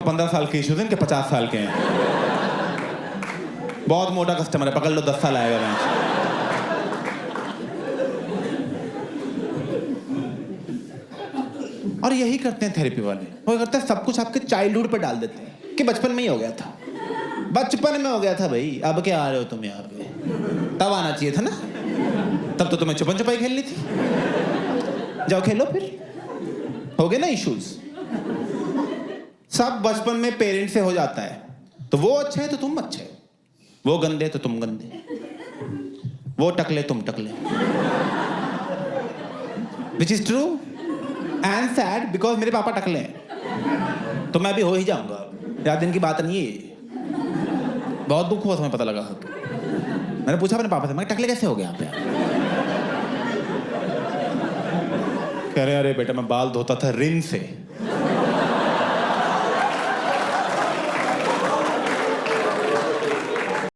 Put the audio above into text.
15 साल के इश्यूज इनके 50 साल के हैं। बहुत मोटा कस्टमर है, पकड़ लो 10 साल आएगा मैं। और यही करते हैं थेरेपी वाले, वो करते हैं सब कुछ आपके चाइल्डहुड पर डाल देते हैं कि बचपन में ही हो गया था, बचपन में हो गया था भाई, अब क्या आ रहे हो तुम यहाँ पे, तब आना चाहिए था ना, तब तो तुम्हें छुपन छुपाई खेलनी थी। जाओ खेलो फिर, हो गए ना इश्यूज। सब बचपन में पेरेंट्स से हो जाता है, तो वो अच्छे है तो तुम अच्छे, वो गंदे तो तुम गंदे, वो टकले तुम टकले। Which is true and sad because मेरे पापा टकले हैं, तो मैं भी हो ही जाऊंगा। ज्यादा दिन की बात नहीं है, बहुत दुख हुआ तुम्हें पता लगा। मैंने पूछा अपने पापा से, मैं टकले कैसे हो गए आप? कह रहे अरे बेटा मैं बाल धोता था रिन से।